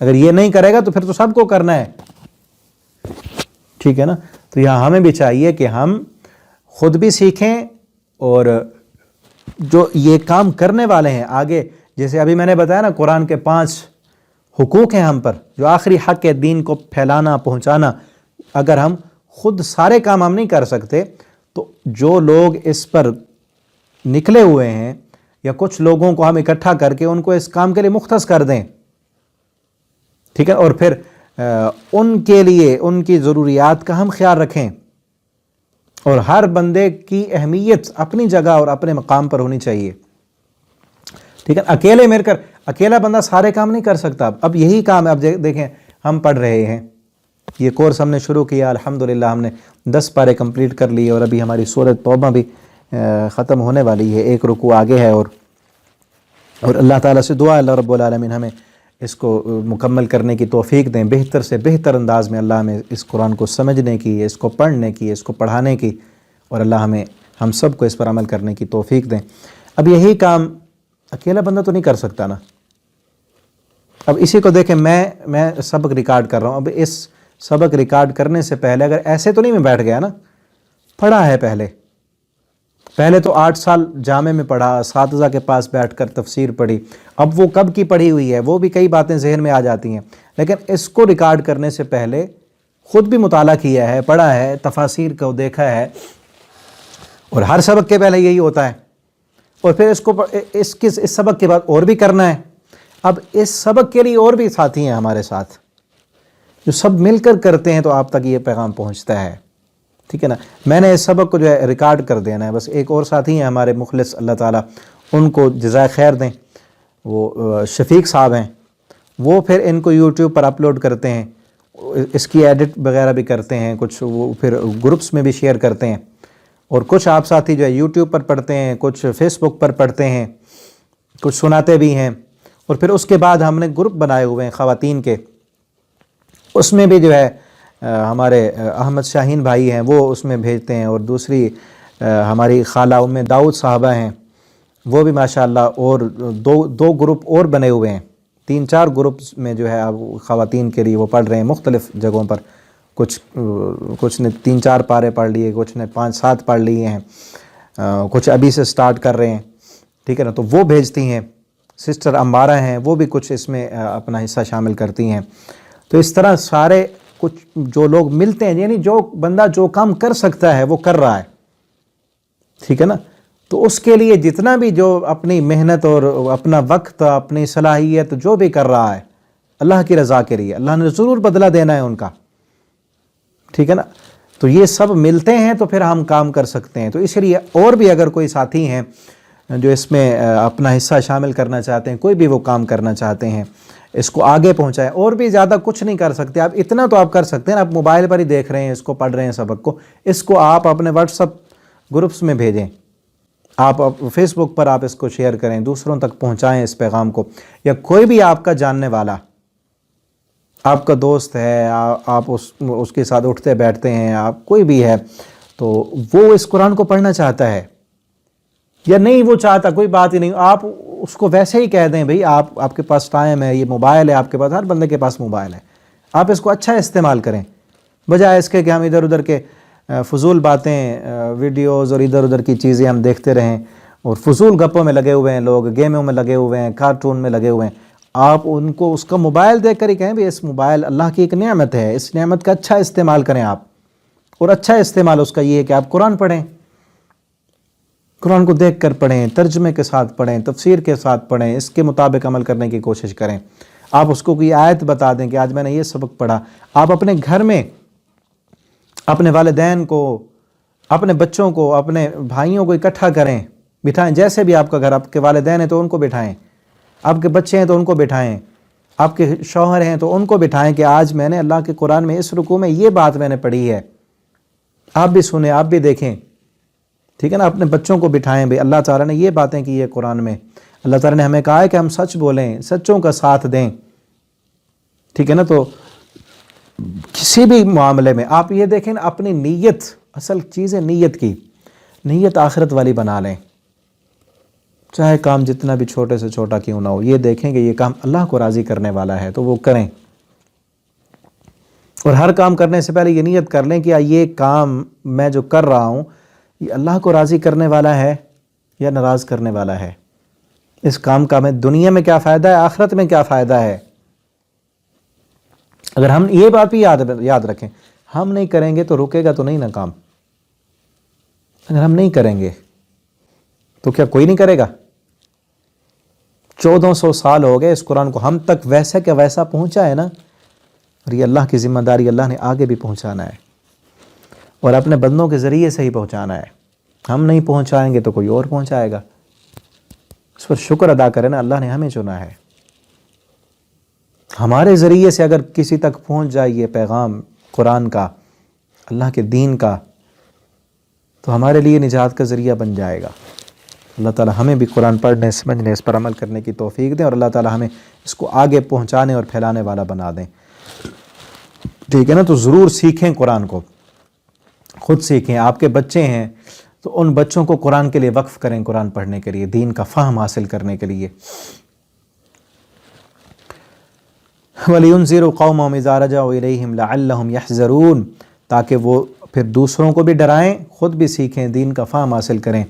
اگر یہ نہیں کرے گا تو پھر تو سب کو کرنا ہے، ٹھیک ہے نا۔ تو یہاں ہمیں بھی چاہیے کہ ہم خود بھی سیکھیں اور جو یہ کام کرنے والے ہیں آگے، جیسے ابھی میں نے بتایا نا قرآن کے 5 حقوق ہیں ہم پر، جو آخری حق ہے دین کو پھیلانا، پہنچانا، اگر ہم خود سارے کام ہم نہیں کر سکتے تو جو لوگ اس پر نکلے ہوئے ہیں یا کچھ لوگوں کو ہم اکٹھا کر کے ان کو اس کام کے لیے مختص کر دیں، ٹھیک ہے، اور پھر ان کے لیے ان کی ضروریات کا ہم خیال رکھیں، اور ہر بندے کی اہمیت اپنی جگہ اور اپنے مقام پر ہونی چاہیے، ٹھیک ہے۔ اکیلے مل کر اکیلا بندہ سارے کام نہیں کر سکتا۔ اب یہی کام ہے، اب دیکھیں ہم پڑھ رہے ہیں، یہ کورس ہم نے شروع کیا، الحمدللہ ہم نے 10 پارے کمپلیٹ کر لیے اور ابھی ہماری سورۃ توبہ بھی ختم ہونے والی ہے، 1 رکوع آگے ہے، اور اللہ تعالیٰ سے دعا اللہ رب العالمین ہمیں اس کو مکمل کرنے کی توفیق دیں، بہتر سے بہتر انداز میں اللہ ہمیں اس قرآن کو سمجھنے کی، اس کو پڑھنے کی، اس کو پڑھانے کی، اور اللہ ہم سب کو اس پر عمل کرنے کی توفیق دیں۔ اب یہی کام اکیلا بندہ تو نہیں کر سکتا نا۔ اب اسی کو دیکھیں، میں سبق ریکارڈ کر رہا ہوں، اب اس سبق ریکارڈ کرنے سے پہلے اگر ایسے تو نہیں میں بیٹھ گیا نا، پڑھا ہے پہلے تو 8 سال جامع میں پڑھا، اساتذہ کے پاس بیٹھ کر تفسیر پڑھی، اب وہ کب کی پڑھی ہوئی ہے، وہ بھی کئی باتیں ذہن میں آ جاتی ہیں، لیکن اس کو ریکارڈ کرنے سے پہلے خود بھی مطالعہ کیا ہے، پڑھا ہے، تفاسیر کو دیکھا ہے، اور ہر سبق کے پہلے یہی ہوتا ہے، اور پھر اس سبق کے بعد اور بھی کرنا ہے۔ اب اس سبق کے لیے اور بھی ساتھی ہیں ہمارے ساتھ، جو سب مل کر کرتے ہیں تو آپ تک یہ پیغام پہنچتا ہے، ٹھیک ہے نا۔ میں نے اس سبق کو جو ہے ریکارڈ کر دینا ہے، بس ایک اور ساتھی ہیں ہمارے مخلص، اللہ تعالیٰ ان کو جزائے خیر دیں، وہ شفیق صاحب ہیں، وہ پھر ان کو یوٹیوب پر اپلوڈ کرتے ہیں، اس کی ایڈٹ وغیرہ بھی کرتے ہیں، کچھ وہ پھر گروپس میں بھی شیئر کرتے ہیں، اور کچھ آپ ساتھی جو ہے یوٹیوب پر پڑھتے ہیں، کچھ فیس بک پر پڑھتے ہیں، کچھ سناتے بھی ہیں، اور پھر اس کے بعد ہم نے گروپ بنائے ہوئے ہیں خواتین کے، اس میں بھی جو ہے ہمارے احمد شاہین بھائی ہیں، وہ اس میں بھیجتے ہیں، اور دوسری ہماری خالہ ام داؤد صاحبہ ہیں، وہ بھی ماشاءاللہ، اور دو گروپ اور بنے ہوئے ہیں، 3-4 گروپس میں جو ہے اب خواتین کے لیے وہ پڑھ رہے ہیں مختلف جگہوں پر، کچھ نے 3-4 پارے پڑھ لیے، کچھ نے 5-7 پڑھ لیے ہیں، کچھ ابھی سے سٹارٹ کر رہے ہیں، ٹھیک ہے نا۔ تو وہ بھیجتی ہیں، سسٹر امبارہ ہیں، وہ بھی کچھ اس میں اپنا حصہ شامل کرتی ہیں۔ تو اس طرح سارے کچھ جو لوگ ملتے ہیں، یعنی جو بندہ جو کام کر سکتا ہے وہ کر رہا ہے، ٹھیک ہے نا۔ تو اس کے لیے جتنا بھی جو اپنی محنت اور اپنا وقت، اپنی صلاحیت جو بھی کر رہا ہے اللہ کی رضا کے لیے، اللہ نے ضرور بدلہ دینا ہے ان کا، ٹھیک ہے نا۔ تو یہ سب ملتے ہیں تو پھر ہم کام کر سکتے ہیں۔ تو اس لیے اور بھی اگر کوئی ساتھی ہیں جو اس میں اپنا حصہ شامل کرنا چاہتے ہیں، کوئی بھی وہ کام کرنا چاہتے ہیں، اس کو آگے پہنچائیں، اور بھی زیادہ کچھ نہیں کر سکتے آپ، اتنا تو آپ کر سکتے ہیں، آپ موبائل پر ہی دیکھ رہے ہیں، اس کو پڑھ رہے ہیں سبق کو، اس کو آپ اپنے واٹس ایپ گروپس میں بھیجیں، آپ فیس بک پر آپ اس کو شیئر کریں، دوسروں تک پہنچائیں اس پیغام کو، یا کوئی بھی آپ کا جاننے والا، آپ کا دوست ہے، آپ اس کے ساتھ اٹھتے بیٹھتے ہیں، آپ کوئی بھی ہے، تو وہ اس قرآن کو پڑھنا چاہتا ہے یا نہیں وہ چاہتا، کوئی بات ہی نہیں، آپ اس کو ویسے ہی کہہ دیں بھئی آپ کے پاس ٹائم ہے، یہ موبائل ہے آپ کے پاس، ہر بندے کے پاس موبائل ہے، آپ اس کو اچھا استعمال کریں، بجائے اس کے کہ ہم ادھر ادھر کے فضول باتیں، ویڈیوز اور ادھر ادھر کی چیزیں ہم دیکھتے رہیں، اور فضول گپوں میں لگے ہوئے ہیں لوگ، گیموں میں لگے ہوئے ہیں، کارٹون میں لگے ہوئے ہیں۔ آپ ان کو اس کا موبائل دیکھ کر ہی کہیں بھی اس موبائل اللہ کی ایک نعمت ہے، اس نعمت کا اچھا استعمال کریں آپ، اور اچھا استعمال اس کا یہ ہے کہ آپ قرآن پڑھیں، قرآن کو دیکھ کر پڑھیں، ترجمے کے ساتھ پڑھیں، تفسیر کے ساتھ پڑھیں، اس کے مطابق عمل کرنے کی کوشش کریں۔ آپ اس کو کوئی آیت بتا دیں کہ آج میں نے یہ سبق پڑھا، آپ اپنے گھر میں اپنے والدین کو، اپنے بچوں کو، اپنے بھائیوں کو اکٹھا کریں، بٹھائیں. جیسے بھی آپ کا گھر، آپ کے والدین ہیں تو ان کو بٹھائیں، آپ کے بچے ہیں تو ان کو بٹھائیں، آپ کے شوہر ہیں تو ان کو بٹھائیں کہ آج میں نے اللہ کے قرآن میں اس رکوع میں یہ بات میں نے پڑھی ہے، آپ بھی سنیں، آپ بھی دیکھیں. ٹھیک ہے نا. اپنے بچوں کو بٹھائیں بھئی اللہ تعالیٰ نے یہ باتیں کی ہے قرآن میں، اللہ تعالیٰ نے ہمیں کہا ہے کہ ہم سچ بولیں، سچوں کا ساتھ دیں. ٹھیک ہے نا. تو کسی بھی معاملے میں آپ یہ دیکھیں نا، اپنی نیت، اصل چیز ہے نیت کی، نیت آخرت والی بنا لیں. چاہے کام جتنا بھی چھوٹے سے چھوٹا کیوں نہ ہو، یہ دیکھیں کہ یہ کام اللہ کو راضی کرنے والا ہے تو وہ کریں. اور ہر کام کرنے سے پہلے یہ نیت کر لیں کہ یہ کام میں جو کر رہا ہوں یہ اللہ کو راضی کرنے والا ہے یا ناراض کرنے والا ہے. اس کام کا ہمیں دنیا میں کیا فائدہ ہے، آخرت میں کیا فائدہ ہے. اگر ہم یہ بات بھی یاد رکھیں، ہم نہیں کریں گے تو رکے گا تو نہیں نا کام. اگر ہم نہیں کریں گے تو کیا کوئی نہیں کرے گا؟ 1400 سال ہو گئے اس قرآن کو ہم تک ویسا کہ ویسا پہنچا ہے نا. اور یہ اللہ کی ذمہ داری، اللہ نے آگے بھی پہنچانا ہے اور اپنے بندوں کے ذریعے سے ہی پہنچانا ہے. ہم نہیں پہنچائیں گے تو کوئی اور پہنچائے گا. اس پر شکر ادا کریں نا، اللہ نے ہمیں چنا ہے. ہمارے ذریعے سے اگر کسی تک پہنچ جائے یہ پیغام قرآن کا، اللہ کے دین کا، تو ہمارے لیے نجات کا ذریعہ بن جائے گا. اللہ تعالی ہمیں بھی قرآن پڑھنے، سمجھنے، اس پر عمل کرنے کی توفیق دیں، اور اللہ تعالی ہمیں اس کو آگے پہنچانے اور پھیلانے والا بنا دیں. ٹھیک ہے نا. تو ضرور سیکھیں قرآن کو، خود سیکھیں. آپ کے بچے ہیں تو ان بچوں کو قرآن کے لیے وقف کریں، قرآن پڑھنے کے لیے، دین کا فہم حاصل کرنے کے لیے. وَلِيُنذِرُوا قَوْمَهُمْ إِذَا رَجَعُوا إِلَيْهِمْ لَعَلَّهُمْ يَحْذَرُونَ، تاکہ وہ پھر دوسروں کو بھی ڈرائیں، خود بھی سیکھیں، دین کا فہم حاصل کریں،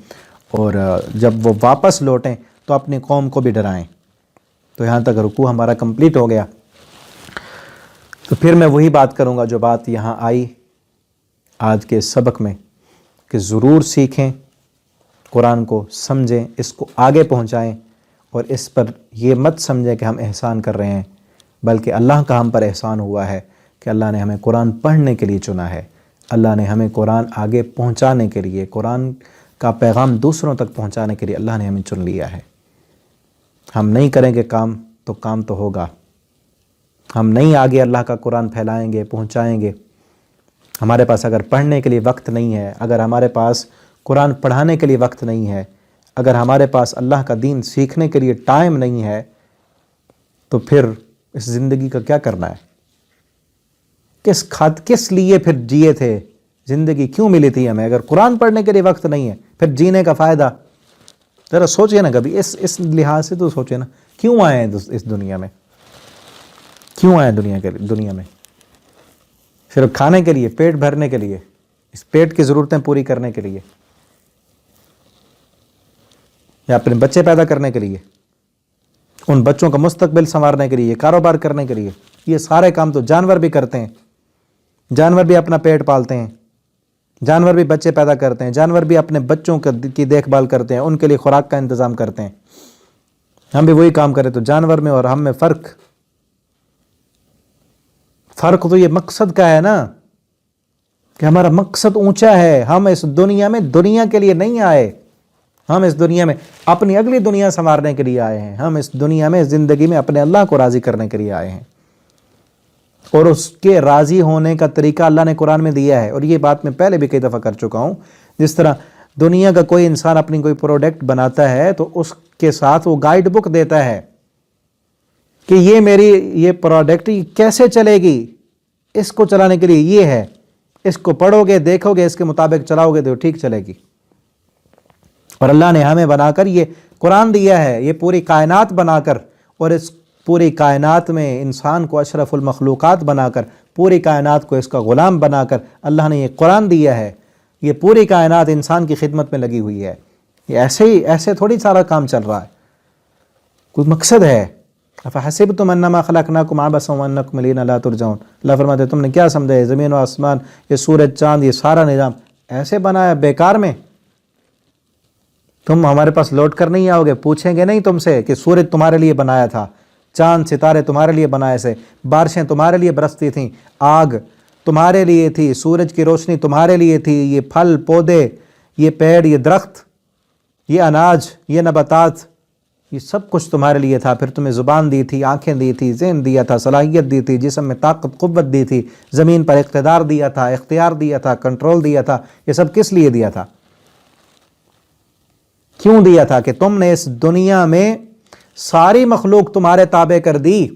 اور جب وہ واپس لوٹیں تو اپنی قوم کو بھی ڈرائیں. تو یہاں تک رکوع ہمارا کمپلیٹ ہو گیا. تو پھر میں وہی بات کروں گا جو بات یہاں آئی آج کے سبق میں، کہ ضرور سیکھیں قرآن کو، سمجھیں، اس کو آگے پہنچائیں، اور اس پر یہ مت سمجھیں کہ ہم احسان کر رہے ہیں، بلکہ اللہ کا ہم پر احسان ہوا ہے کہ اللہ نے ہمیں قرآن پڑھنے کے لیے چنا ہے. اللہ نے ہمیں قرآن آگے پہنچانے کے لیے، قرآن کا پیغام دوسروں تک پہنچانے کے لیے اللہ نے ہمیں چن لیا ہے. ہم نہیں کریں گے کام تو کام تو ہوگا. ہم نہیں آگے اللہ کا قرآن پھیلائیں گے، پہنچائیں گے. ہمارے پاس اگر پڑھنے کے لیے وقت نہیں ہے، اگر ہمارے پاس قرآن پڑھانے کے لیے وقت نہیں ہے، اگر ہمارے پاس اللہ کا دین سیکھنے کے لیے ٹائم نہیں ہے، تو پھر اس زندگی کا کیا کرنا ہے؟ کس لیے پھر جیے تھے؟ زندگی کیوں ملی تھی ہمیں اگر قرآن پڑھنے کے لیے وقت نہیں ہے؟ پھر جینے کا فائدہ؟ ذرا سوچئے نا کبھی، اس لحاظ سے تو سوچئے نا، کیوں آئے ہیں اس دنیا میں؟ کیوں آئے دنیا میں؟ صرف کھانے کے لیے، پیٹ بھرنے کے لیے، اس پیٹ کی ضرورتیں پوری کرنے کے لیے، یا اپنے بچے پیدا کرنے کے لیے، ان بچوں کا مستقبل سنوارنے کے لیے، کاروبار کرنے کے لیے؟ یہ سارے کام تو جانور بھی کرتے ہیں. جانور بھی اپنا پیٹ پالتے ہیں، جانور بھی بچے پیدا کرتے ہیں، جانور بھی اپنے بچوں کی دیکھ بھال کرتے ہیں، ان کے لیے خوراک کا انتظام کرتے ہیں. ہم بھی وہی کام کریں. تو جانور میں اور ہم میں فرق تو یہ مقصد کا ہے نا، کہ ہمارا مقصد اونچا ہے. ہم اس دنیا میں دنیا کے لیے نہیں آئے، ہم اس دنیا میں اپنی اگلی دنیا سنوارنے کے لیے آئے ہیں. ہم اس دنیا میں، زندگی میں اپنے اللہ کو راضی کرنے کے لیے آئے ہیں، اور اس کے راضی ہونے کا طریقہ اللہ نے قرآن میں دیا ہے. اور یہ بات میں پہلے بھی کئی دفعہ کر چکا ہوں. جس طرح دنیا کا کوئی انسان اپنی کوئی پروڈکٹ بناتا ہے تو اس کے ساتھ وہ گائیڈ بک دیتا ہے کہ یہ میری یہ پروڈکٹ کیسے چلے گی، اس کو چلانے کے لیے یہ ہے، اس کو پڑھو گے، دیکھو گے، اس کے مطابق چلاؤ گے تو ٹھیک چلے گی. اور اللہ نے ہمیں بنا کر یہ قرآن دیا ہے، یہ پوری کائنات بنا کر، اور اس پوری کائنات میں انسان کو اشرف المخلوقات بنا کر، پوری کائنات کو اس کا غلام بنا کر اللہ نے یہ قرآن دیا ہے. یہ پوری کائنات انسان کی خدمت میں لگی ہوئی ہے. یہ ایسے تھوڑی سارا کام چل رہا ہے، کوئی مقصد ہے. افحسبتم انما خلقناکم عبثا وانکم الینا لا ترجعون. اللہ فرماتے ہیں تم نے کیا سمجھا ہے زمین و آسمان، یہ سورج چاند، یہ سارا نظام ایسے بنایا بیکار میں؟ تم ہمارے پاس لوٹ کر نہیں آؤ گے، پوچھیں گے نہیں تم سے کہ سورج تمہارے لیے بنایا تھا، چاند ستارے تمہارے لیے بنائے سے، بارشیں تمہارے لیے برستی تھیں، آگ تمہارے لیے تھی، سورج کی روشنی تمہارے لیے تھی، یہ پھل پودے، یہ پیڑ، یہ درخت، یہ اناج، یہ نباتات، یہ سب کچھ تمہارے لیے تھا۔ پھر تمہیں زبان دی تھی، آنکھیں دی تھی، ذہن دیا تھا، صلاحیت دی تھی، جسم میں طاقت قوت دی تھی، زمین پر اقتدار دیا تھا، اختیار دیا تھا، کنٹرول دیا تھا۔ یہ سب کس لیے دیا تھا؟ کیوں دیا تھا؟ کہ تم نے اس دنیا میں ساری مخلوق تمہارے تابع کر دی،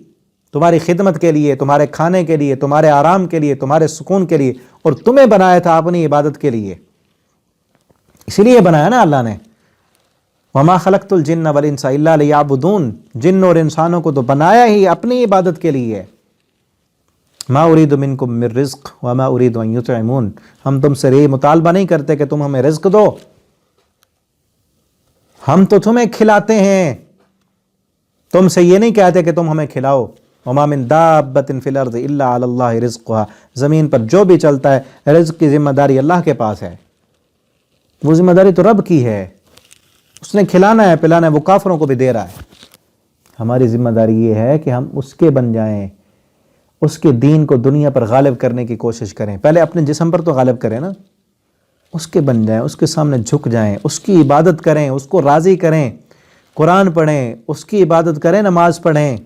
تمہاری خدمت کے لیے، تمہارے کھانے کے لیے، تمہارے آرام کے لیے، تمہارے سکون کے لیے، اور تمہیں بنایا تھا اپنی عبادت کے لیے۔ اسی لیے بنایا نا اللہ نے، وما خلقت الجن والانس الا لیعبدون، جن اور انسانوں کو تو بنایا ہی اپنی عبادت کے لیے۔ ما اريد منکم من رزق وما اريد ان یطعمون، ہم تم سے یہ مطالبہ نہیں کرتے کہ تم ہمیں رزق دو، ہم تو تمہیں کھلاتے ہیں، تم سے یہ نہیں کہتے کہ تم ہمیں کھلاؤ۔ وما من دابۃ فی الارض الا علی اللہ رزقها، زمین پر جو بھی چلتا ہے رزق کی ذمہ داری اللہ کے پاس ہے، وہ ذمہ داری تو رب کی ہے، اس نے کھلانا ہے پلانا ہے، وہ کافروں کو بھی دے رہا ہے۔ ہماری ذمہ داری یہ ہے کہ ہم اس کے بن جائیں، اس کے دین کو دنیا پر غالب کرنے کی کوشش کریں۔ پہلے اپنے جسم پر تو غالب کریں نا، اس کے بن جائیں، اس کے سامنے جھک جائیں، اس کی عبادت کریں، اس کو راضی کریں، قرآن پڑھیں، اس کی عبادت کریں، نماز پڑھیں،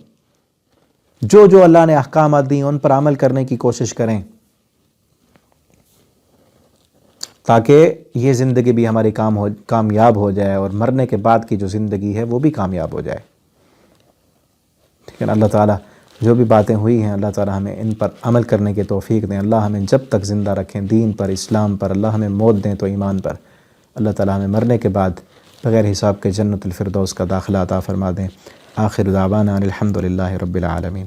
جو اللہ نے احکامات دی ان پر عمل کرنے کی کوشش کریں، تاکہ یہ زندگی بھی ہماری کامیاب ہو جائے، اور مرنے کے بعد کی جو زندگی ہے وہ بھی کامیاب ہو جائے۔ ٹھیک ہے نا؟ اللہ تعالیٰ جو بھی باتیں ہوئی ہیں، اللہ تعالیٰ ہمیں ان پر عمل کرنے کی توفیق دیں، اللہ ہمیں جب تک زندہ رکھیں دین پر، اسلام پر، اللہ ہمیں موت دیں تو ایمان پر، اللہ تعالیٰ ہمیں مرنے کے بعد بغیر حساب کے جنت الفردوس کا داخلہ عطا فرما دیں۔ آخر دعوانا الحمد للہ رب العالمین۔